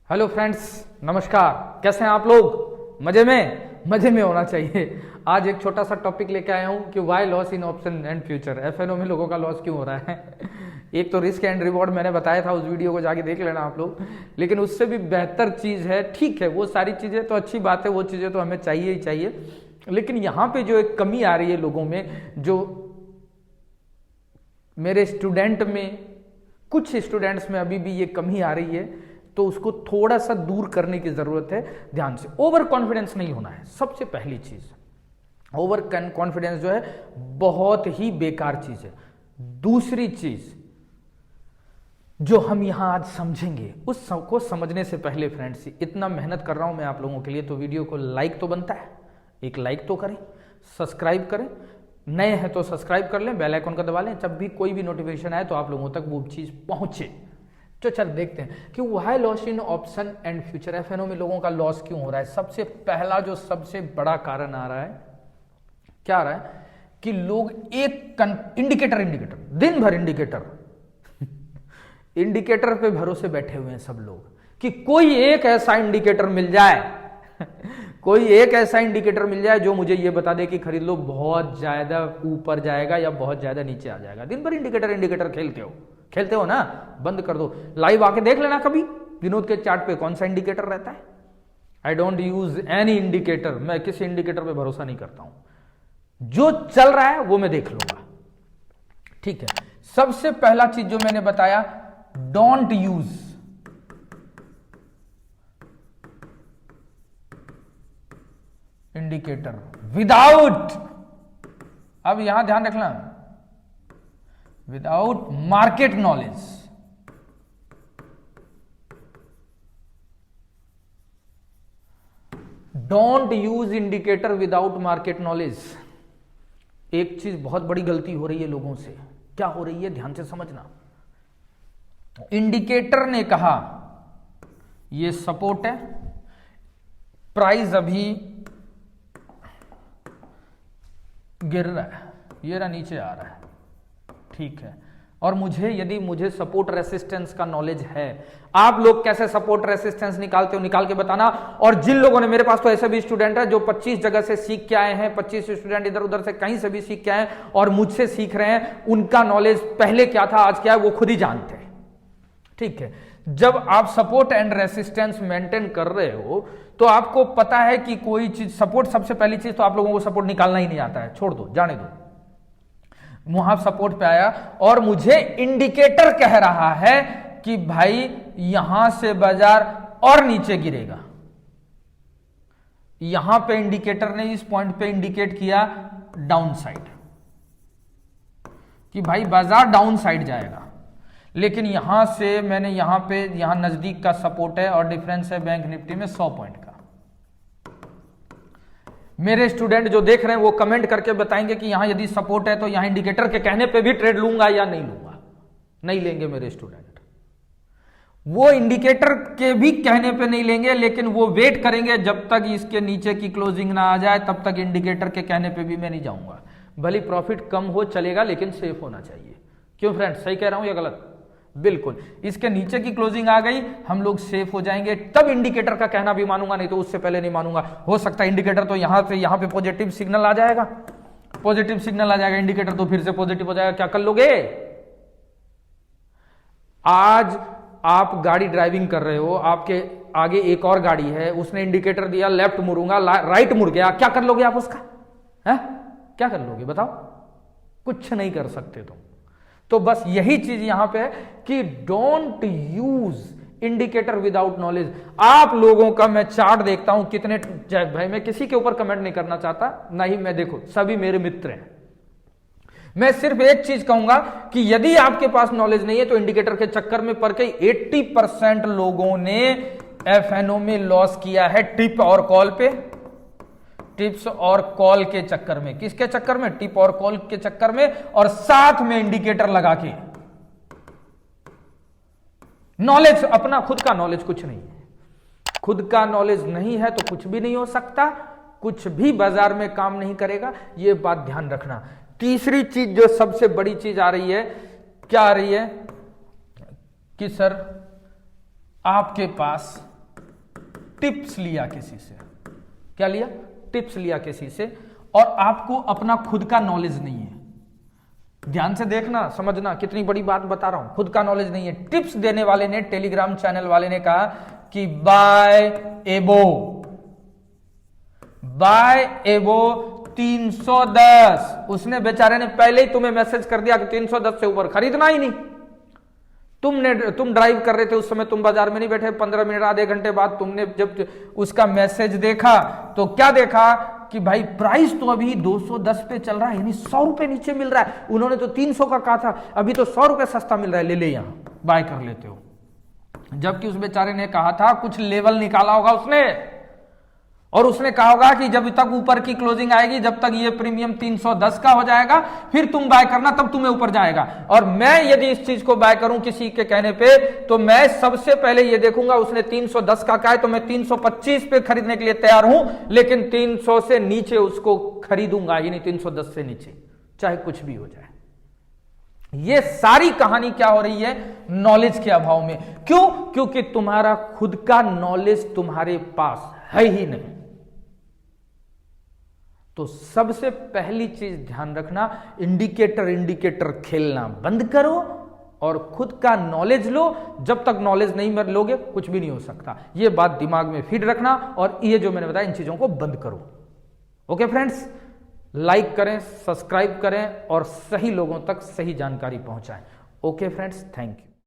Hello friends, नमस्कार। कैसे हैं आप लोग? मजे में होना चाहिए। आज एक छोटा सा टॉपिक लेके आया हूं कि why loss in option and future. FNO में लोगों का लॉस क्यों हो रहा है। एक तो रिस्क एंड रिवॉर्ड मैंने बताया था, उस वीडियो को जाके देख लेना आप लोग। लेकिन उससे भी बेहतर चीज है, ठीक है वो सारी चीजें तो अच्छी बात है, वो चीजें तो हमें चाहिए ही चाहिए। लेकिन यहां पे जो एक कमी आ रही है लोगों में, जो मेरे स्टूडेंट में, कुछ स्टूडेंट्स में अभी भी ये कमी आ रही है, तो उसको थोड़ा सा दूर करने की जरूरत है। ध्यान से, ओवर कॉन्फिडेंस नहीं होना है। सबसे पहली चीज, ओवर कॉन्फिडेंस जो है बहुत ही बेकार चीज है। दूसरी चीज जो हम यहां आज समझेंगे, उस सबको समझने से पहले फ्रेंड्स, इतना मेहनत कर रहा हूं मैं आप लोगों के लिए, तो वीडियो को लाइक तो बनता है, एक लाइक तो करें, सब्सक्राइब करें, नए हैं तो सब्सक्राइब कर लें, बेल आइकन का दबा लें, जब भी कोई भी नोटिफिकेशन आए तो आप लोगों तक वो चीज पहुंचे। तो चल देखते हैं कि why loss in option and future. FNO में लोगों का लॉस क्यों हो रहा है। सबसे पहला जो सबसे बड़ा कारण आ रहा है, क्या आ रहा है कि लोग एक इंडिकेटर दिन भर इंडिकेटर पे भरोसे बैठे हुए हैं सब लोग, कि कोई एक ऐसा इंडिकेटर मिल जाए कोई एक ऐसा इंडिकेटर मिल जाए जो मुझे ये बता दे कि खरीद लो, बहुत ज्यादा ऊपर जाएगा या बहुत ज्यादा नीचे आ जाएगा। दिन भर इंडिकेटर खेलते हो ना, बंद कर दो। लाइव आके देख लेना कभी विनोद के चार्ट पे कौन सा इंडिकेटर रहता है। I don't use any indicator, मैं किसी इंडिकेटर पे भरोसा नहीं करता हूं, जो चल रहा है वो मैं देख लूंगा, ठीक है। सबसे पहला चीज जो मैंने बताया, डोंट यूज इंडिकेटर विदाउट, अब यहां ध्यान रखना, without market knowledge. Don't use indicator without market knowledge. एक चीज बहुत बड़ी गलती हो रही है लोगों से, क्या हो रही है ध्यान से समझना। इंडिकेटर ने कहा ये सपोर्ट है, प्राइस अभी गिर रहा है, ये रहा नीचे आ रहा है, ठीक है। और यदि मुझे सपोर्ट रेसिस्टेंस का नॉलेज है, आप लोग कैसे सपोर्ट रेसिस्टेंस निकालते हो निकाल के बताना। और जिन लोगों ने, मेरे पास तो ऐसे भी स्टूडेंट है जो 25 जगह से सीख के आए हैं, 25 स्टूडेंट इधर उधर से कहीं से भी सीख के आए हैं और मुझसे सीख रहे हैं, उनका नॉलेज पहले क्या था आज क्या है वो खुद ही जानते हैं, ठीक है। जब आप सपोर्ट एंड रेसिस्टेंस मेंटेन कर रहे हो तो आपको पता है कि कोई चीज सपोर्ट, सबसे पहली चीज तो आप लोगों को सपोर्ट निकालना ही नहीं आता है, छोड़ दो, जाने दो। वहां सपोर्ट पे आया और मुझे इंडिकेटर कह रहा है कि भाई यहां से बाजार और नीचे गिरेगा। यहां पे इंडिकेटर ने इस पॉइंट पे इंडिकेट किया डाउन साइड, कि भाई बाजार डाउन साइड जाएगा। लेकिन यहां से मैंने यहां नजदीक का सपोर्ट है और डिफरेंस है बैंक निफ्टी में 100 पॉइंट का। मेरे स्टूडेंट जो देख रहे हैं वो कमेंट करके बताएंगे कि यहां यदि सपोर्ट है तो यहां इंडिकेटर के कहने पे भी ट्रेड लूंगा या नहीं लूंगा। नहीं लेंगे मेरे स्टूडेंट, वो इंडिकेटर के भी कहने पे नहीं लेंगे, लेकिन वो वेट करेंगे जब तक इसके नीचे की क्लोजिंग ना आ जाए, तब तक इंडिकेटर के कहने पे भी मैं नहीं जाऊंगा। भले प्रॉफिट कम हो चलेगा, लेकिन सेफ होना चाहिए। क्यों फ्रेंड, सही कह रहा हूं या गलत? बिल्कुल। इसके नीचे की क्लोजिंग आ गई, हम लोग सेफ हो जाएंगे, तब इंडिकेटर का कहना भी मानूंगा, नहीं तो उससे पहले नहीं मानूंगा। हो सकता है इंडिकेटर तो यहां से यहां पे पॉजिटिव सिग्नल आ जाएगा, इंडिकेटर तो फिर से पॉजिटिव हो जाएगा, क्या कर लोगे? आज आप गाड़ी ड्राइविंग कर रहे हो, आपके आगे एक और गाड़ी है, उसने इंडिकेटर दिया लेफ्ट मुड़ूंगा, राइट मुड़ गया, क्या कर लोगे आप उसका? है क्या कर लोगे बताओ? कुछ नहीं कर सकते तुम। तो बस यही चीज यहां पे है कि don't use indicator without knowledge. आप लोगों का मैं चार्ट देखता हूं कितने, भाई मैं किसी के ऊपर कमेंट नहीं करना चाहता, नहीं, मैं देखो सभी मेरे मित्र हैं। मैं सिर्फ एक चीज कहूंगा कि यदि आपके पास नॉलेज नहीं है तो इंडिकेटर के चक्कर में पड़ के 80% लोगों ने एफएनओ में लॉस किया है टिप और कॉल पे, टिप्स और कॉल के चक्कर में। किसके चक्कर में? टिप और कॉल के चक्कर में, और साथ में इंडिकेटर लगा के। नॉलेज, अपना खुद का नॉलेज कुछ नहीं है, खुद का नॉलेज नहीं है तो कुछ भी नहीं हो सकता, कुछ भी बाजार में काम नहीं करेगा, यह बात ध्यान रखना। तीसरी चीज जो सबसे बड़ी चीज आ रही है, क्या आ रही है कि सर आपके पास टिप्स लिया किसी से, क्या लिया? टिप्स लिया किसी से, और आपको अपना खुद का नॉलेज नहीं है। ध्यान से देखना, समझना, कितनी बड़ी बात बता रहा हूं। खुद का नॉलेज नहीं है। टिप्स देने वाले ने, टेलीग्राम चैनल वाले ने कहा कि बाय एबो 310, उसने बेचारे ने पहले ही तुम्हें मैसेज कर दिया कि 310 से ऊपर खरीदना ही नहीं। तुम ड्राइव कर रहे थे उस समय, तुम बाजार में नहीं बैठे, 15 मिनट आधे घंटे बाद तुमने जब उसका मैसेज देखा तो क्या देखा कि भाई प्राइस तो अभी 210 पे चल रहा है, यानी 100 रुपए नीचे मिल रहा है। उन्होंने तो 300 का कहा था, अभी तो 100 रुपए सस्ता मिल रहा है, ले ले, यहां बाय कर लेते हो। जबकि उस बेचारे ने कहा था, कुछ लेवल निकाला होगा उसने, और उसने कहा होगा कि जब तक ऊपर की क्लोजिंग आएगी, जब तक ये प्रीमियम 310 का हो जाएगा, फिर तुम बाय करना, तब तुम्हें ऊपर जाएगा। और मैं यदि इस चीज को बाय करूं किसी के कहने पे, तो मैं सबसे पहले ये देखूंगा उसने 310 का कहा है, तो मैं 325 पे खरीदने के लिए तैयार हूं, लेकिन 300 से नीचे उसको खरीदूंगा ही नहीं, 310 से नीचे, चाहे कुछ भी हो जाए। ये सारी कहानी क्या हो रही है? नॉलेज के अभाव में। क्यों? क्योंकि तुम्हारा खुद का नॉलेज तुम्हारे पास है ही नहीं। तो सबसे पहली चीज ध्यान रखना, इंडिकेटर खेलना बंद करो और खुद का नॉलेज लो। जब तक नॉलेज नहीं लोगे, कुछ भी नहीं हो सकता। ये बात दिमाग में फीड रखना, और ये जो मैंने बताया, इन चीजों को बंद करो। ओके फ्रेंड्स, लाइक करें, सब्सक्राइब करें और सही लोगों तक सही जानकारी पहुंचाएं। Okay friends, thank you.